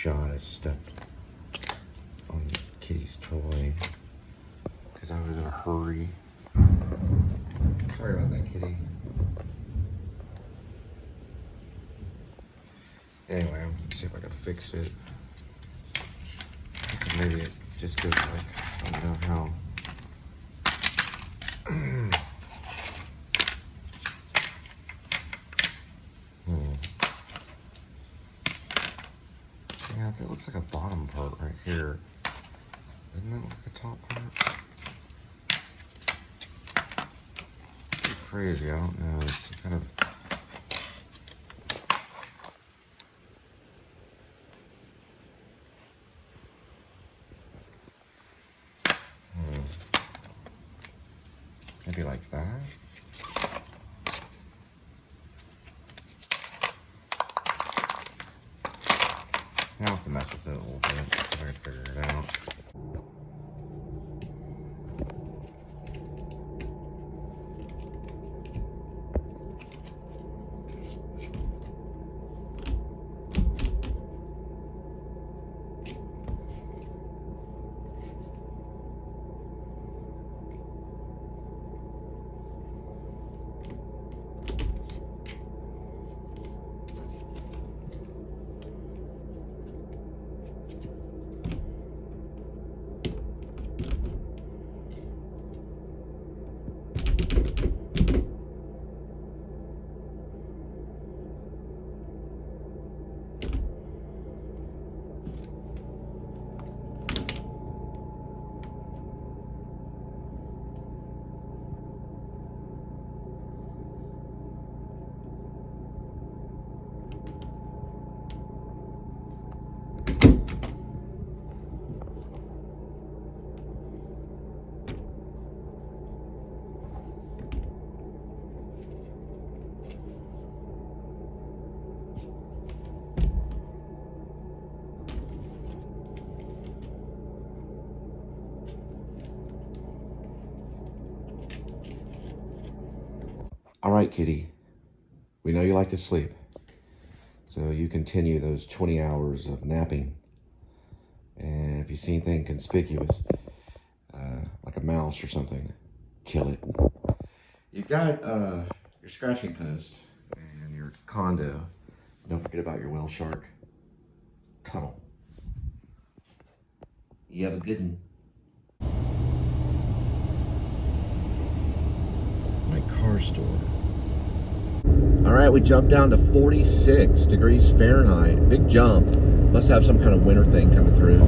shot, I stepped on Kitty's toy because I was in a hurry. Sorry about that, Kitty. Anyway, I'm gonna see if I can fix it. Maybe it just goes like, I don't know how. Yeah, that looks like a bottom part right here. Doesn't that look like a top part? Pretty crazy, I don't know. It's kind of... Maybe like that. Now I have to mess with it a little bit, see if I can figure it out. All right, Kitty, we know you like to sleep, so you continue those 20 hours of napping. And if you see anything conspicuous, like a mouse or something, kill it. You've got your scratching post and your condo. Don't forget about your whale shark tunnel. You have a good one. My car store. All right, we jumped down to 46 degrees Fahrenheit. Big jump. Must have some kind of winter thing coming through.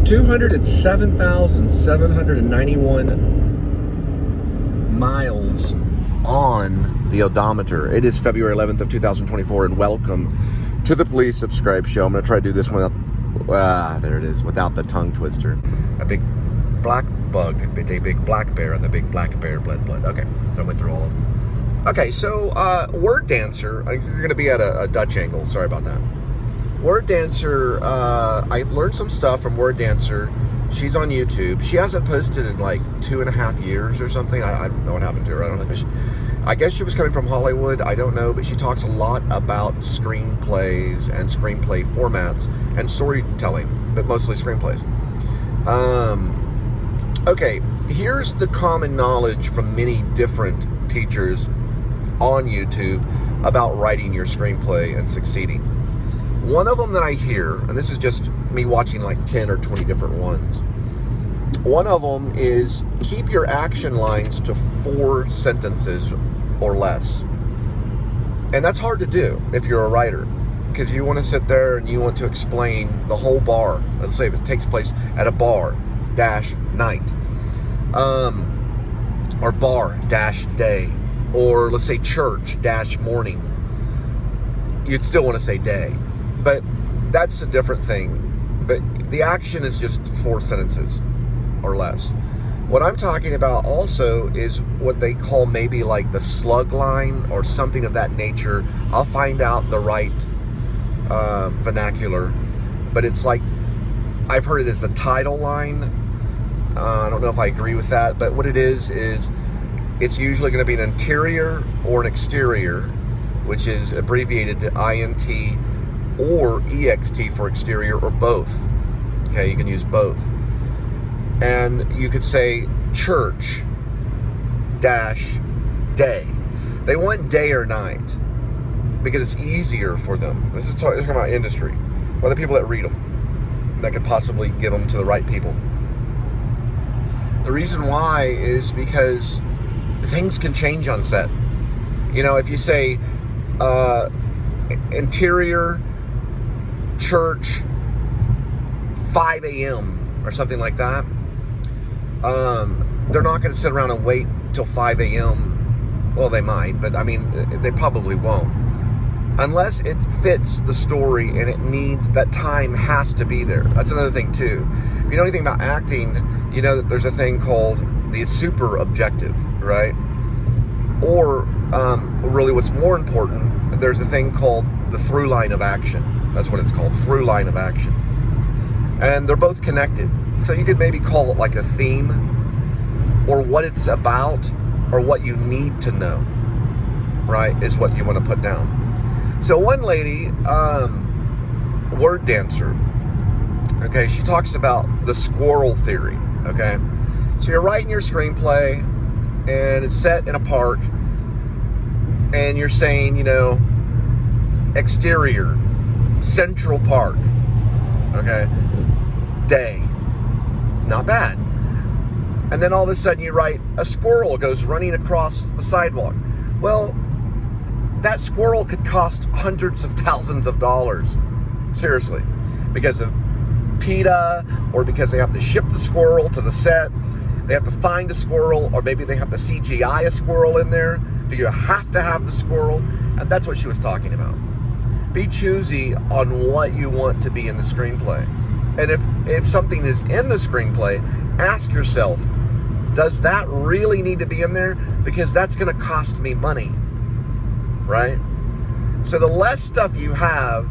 207,791 miles on the odometer. It is February 11th of 2024, and welcome to the Please Subscribe Show. I'm going to try to do this one without, there it is, without the tongue twister. A big black bug, it's a big black bear, and the big black bear bled blood. Okay, so I went through all of them. Okay, so Word Dancer, you're going to be at a Dutch angle, sorry about that. Word Dancer, I learned some stuff from Word Dancer. She's on YouTube. She hasn't posted in like 2.5 years or something. I don't know what happened to her. I don't know. I guess she was coming from Hollywood. I don't know, but she talks a lot about screenplays and screenplay formats and storytelling, but mostly screenplays. Okay, here's the common knowledge from many different teachers on YouTube about writing your screenplay and succeeding. One of them that I hear, and this is just me watching like 10 or 20 different ones. One of them is keep your action lines to 4 sentences or less. And that's hard to do if you're a writer, because you want to sit there and you want to explain the whole bar. Let's say if it takes place at a bar dash night, or bar dash day, or let's say church dash morning. You'd still want to say day, but that's a different thing. But the action is just 4 sentences or less. What I'm talking about also is what they call maybe like the slug line or something of that nature. I'll find out the right vernacular, but it's like, I've heard it as the title line. I don't know if I agree with that, but what it is it's usually going to be an interior or an exterior, which is abbreviated to INT or EXT for exterior, or both. Okay, you can use both. And you could say church dash day. They want day or night because it's easier for them. This is talking about industry, or the people that read them, that could possibly give them to the right people. The reason why is because things can change on set. You know, if you say interior church 5 a.m. or something like that, they're not going to sit around and wait till 5 a.m. Well, they might, but I mean, they probably won't. Unless it fits the story and it needs, that time has to be there. That's another thing too. If you know anything about acting, you know that there's a thing called the super objective, right? Or really what's more important, there's a thing called the through line of action. That's what it's called, through line of action. And they're both connected. So you could maybe call it like a theme, or what it's about, or what you need to know, right, is what you want to put down. So one lady, word dancer, okay, she talks about the squirrel theory, okay? So you're writing your screenplay, and it's set in a park, and you're saying, you know, exterior, Central Park, okay, day, not bad. And then all of a sudden you write, a squirrel goes running across the sidewalk. Well, that squirrel could cost hundreds of thousands of dollars. Seriously. Because of PETA, or because they have to ship the squirrel to the set. They have to find a squirrel, or maybe they have to CGI a squirrel in there. Do you have to have the squirrel? And that's what she was talking about. Be choosy on what you want to be in the screenplay. And if something is in the screenplay, ask yourself, does that really need to be in there? Because that's going to cost me money, right? So the less stuff you have,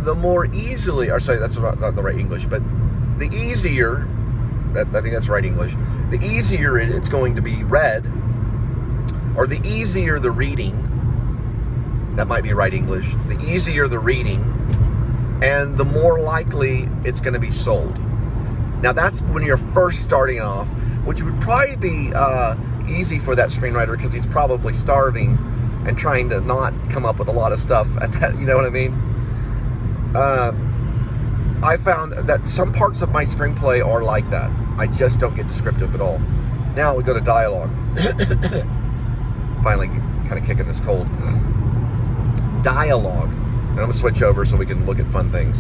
the more easily, or sorry, that's not the right English, but the easier, I think that's right English, the easier it's going to be read, or the easier the reading, that might be right English, the easier the reading, and the more likely it's going to be sold. Now that's when you're first starting off, which would probably be easy for that screenwriter because he's probably starving and trying to not come up with a lot of stuff at that, you know what I mean? I found that some parts of my screenplay are like that. I just don't get descriptive at all. Now we go to dialogue. Finally kind of kicking this cold. Dialogue. And I'm going to switch over so we can look at fun things.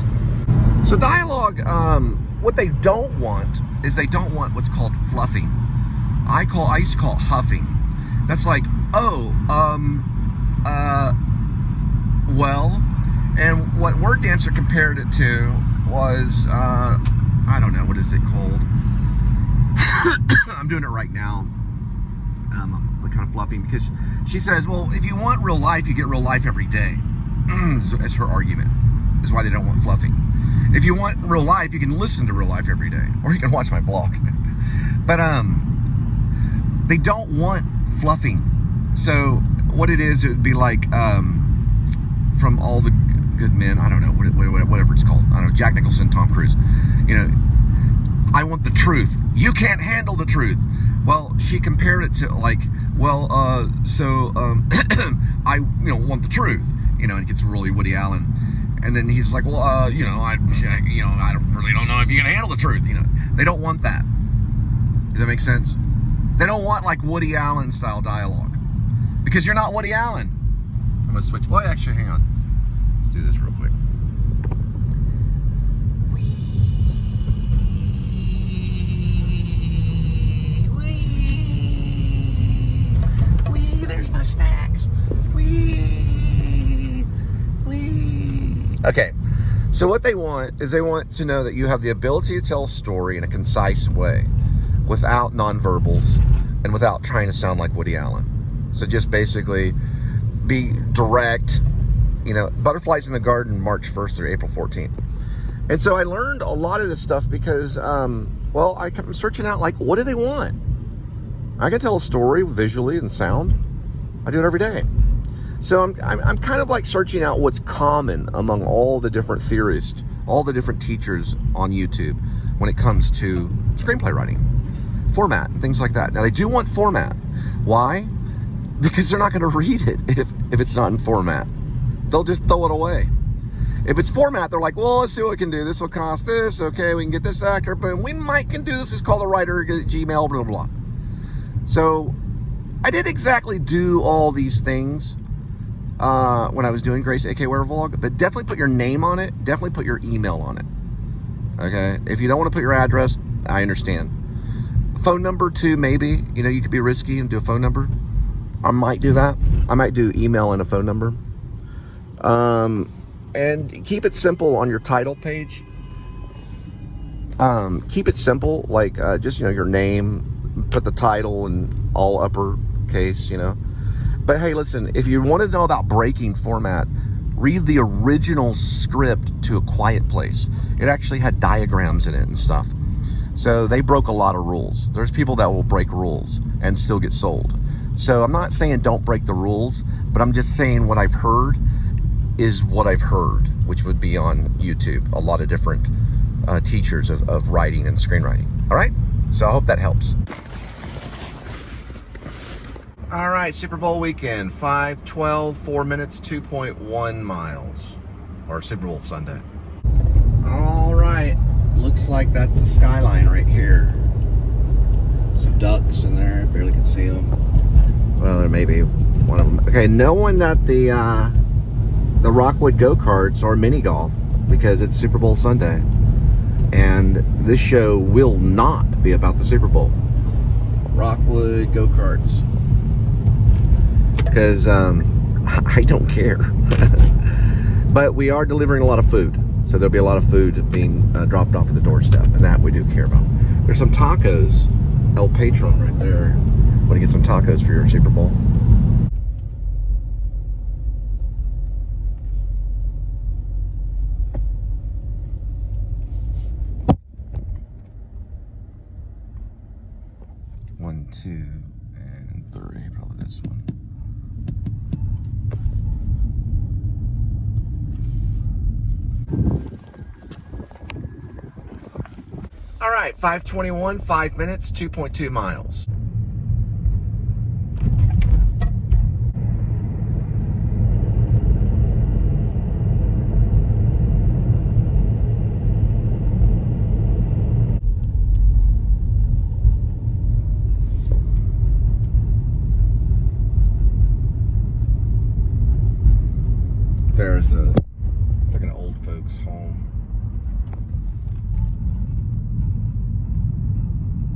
So dialogue, what they don't want is they don't want what's called fluffing. I used to call it huffing. That's like, well, and what Word Dancer compared it to was, I don't know, what is it called? I'm doing it right now. I'm kind of fluffing because she says, well, if you want real life, you get real life every day. That's her argument. That's why they don't want fluffing. If you want real life, you can listen to real life every day, or you can watch my blog. But they don't want fluffing. So what it is, it would be like from All the Good Men. I don't know whatever it's called. I don't know, Jack Nicholson, Tom Cruise. You know, I want the truth. You can't handle the truth. Well, she compared it to like, well, I want the truth. You know, it gets really Woody Allen. And then he's like, well, I really don't know if you can handle the truth. You know, they don't want that. Does that make sense? They don't want like Woody Allen style dialogue because you're not Woody Allen. I'm gonna switch. Well, actually, hang on. Let's do this real quick. There's my snacks. Okay, so what they want is they want to know that you have the ability to tell a story in a concise way without nonverbals and without trying to sound like Woody Allen. So just basically be direct, you know, Butterflies in the Garden, March 1st through April 14th. And so I learned a lot of this stuff because, I kept searching out, like, what do they want? I can tell a story visually and sound. I do it every day. So I'm kind of like searching out what's common among all the different theorists, all the different teachers on YouTube when it comes to screenplay writing, format, and things like that. Now, they do want format. Why? Because they're not going to read it if it's not in format. They'll just throw it away. If it's format, they're like, well, let's see what we can do. This will cost this. Okay, we can get this accurate, but we might can do this. Is call the writer, get Gmail, blah, blah, blah. So I didn't exactly do all these things when I was doing Grace AK Wear Vlog, but definitely put your name on it. Definitely put your email on it. Okay? If you don't want to put your address, I understand. Phone number too, maybe. You know, you could be risky and do a phone number. I might do that. I might do email and a phone number. And keep it simple on your title page. Keep it simple, like just, you know, your name, put the title in all uppercase, you know. But hey, listen, if you want to know about breaking format, read the original script to A Quiet Place. It actually had diagrams in it and stuff. So they broke a lot of rules. There's people that will break rules and still get sold. So I'm not saying don't break the rules, but I'm just saying what I've heard is what I've heard, which would be on YouTube. A lot of different teachers of writing and screenwriting. All right? So I hope that helps. All right, Super Bowl weekend, 5:12, 4 minutes, 2.1 miles. Or Super Bowl Sunday. All right, looks like that's the skyline right here. Some ducks in there, barely can see them. Well, there may be one of them. Okay, no one at the Rockwood go-karts or mini golf because it's Super Bowl Sunday. And this show will not be about the Super Bowl. Rockwood go-karts. Because I don't care. But we are delivering a lot of food. So there'll be a lot of food being dropped off at the doorstep. And that we do care about. There's some tacos. El Patron right there. Want to get some tacos for your Super Bowl? One, two, and three. Probably this one. All right, 5:21, 5 minutes, 2.2 miles. It's like an old folks home.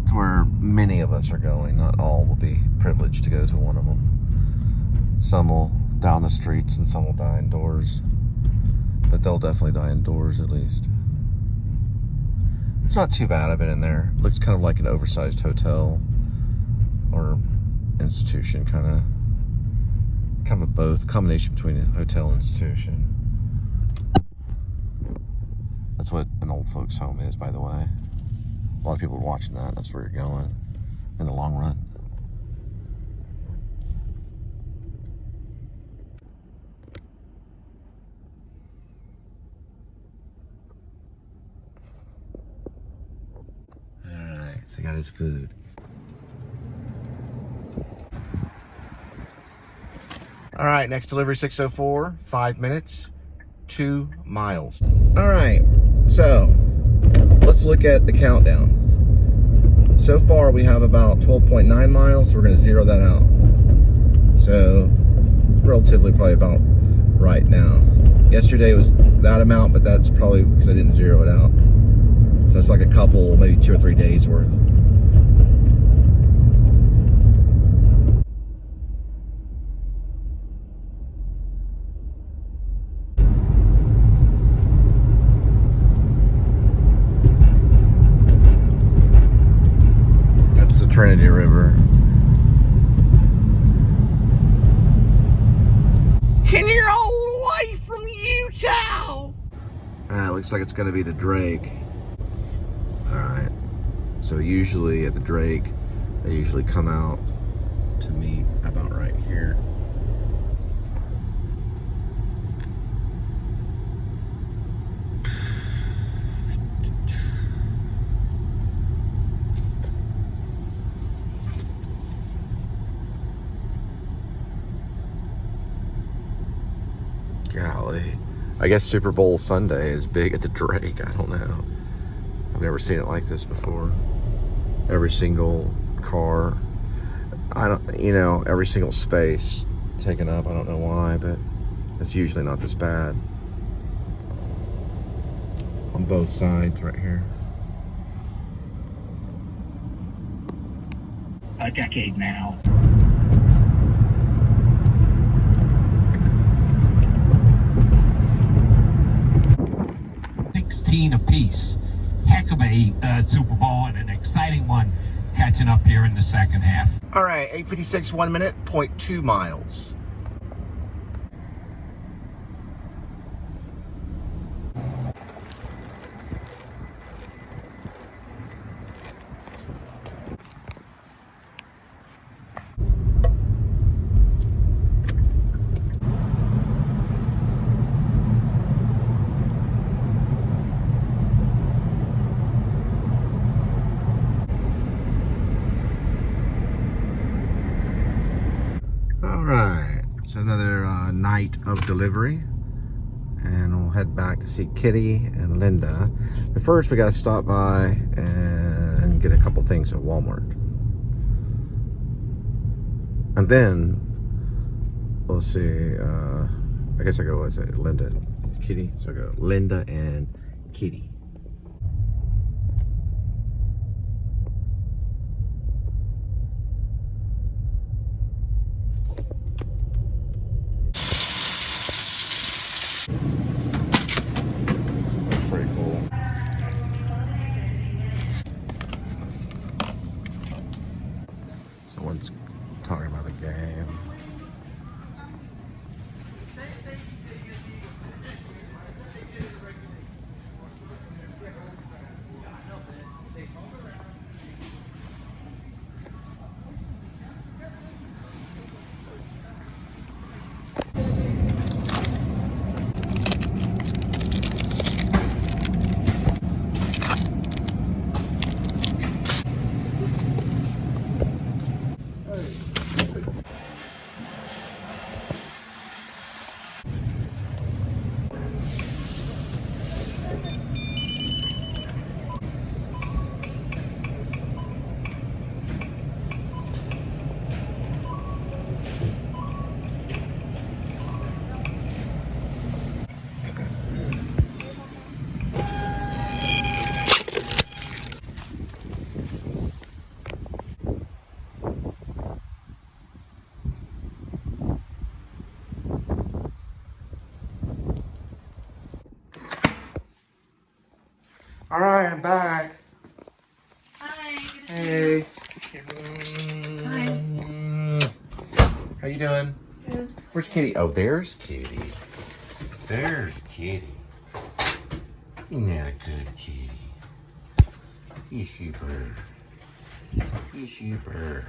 It's where many of us are going. Not all will be privileged to go to one of them. Some will die on the streets and some will die indoors. But they'll definitely die indoors at least. It's not too bad. I've been in there. It looks kind of like an oversized hotel or institution, kind of a both, combination between a hotel and institution. That's what an old folks home is, by the way. A lot of people are watching that. That's where you're going in the long run. All right, so he got his food. All right, next delivery 6:04, 5 minutes, 2 miles. All right, so let's look at the countdown. So far, we have about 12.9 miles, so we're gonna zero that out. So, relatively probably about right now. Yesterday was that amount, but that's probably because I didn't zero it out. So it's like a couple, maybe 2 or 3 days worth. Trinity River. Can you roll away from Utah? Alright, looks like it's gonna be the Drake. Alright. So usually at the Drake, they usually come out to meet about right here. Golly. I guess Super Bowl Sunday is big at the Drake. I don't know. I've never seen it like this before. Every single car, every single space taken up. I don't know why, but it's usually not this bad. On both sides right here. A decade now. 16 apiece. Heck of a Super Bowl, and an exciting one catching up here in the second half. All right, 8:56, 1 minute, 0.2 miles. It's another night of delivery, and we'll head back to see Kitty and Linda. But first, we got to stop by and get a couple things at Walmart, and then we'll see. I guess I go. What's it? Linda, Kitty. So I go Linda and Kitty. Someone's talking about the game. All right, I'm back. Hi, good to Hey. see you. Hi. How you doing? Good. Where's Kitty? Oh, there's Kitty. There's Kitty. Isn't that a good kitty? Yes, you bird. Yes, you bird.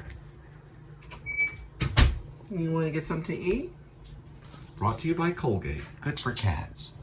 You want to get something to eat? Brought to you by Colgate. Good for cats.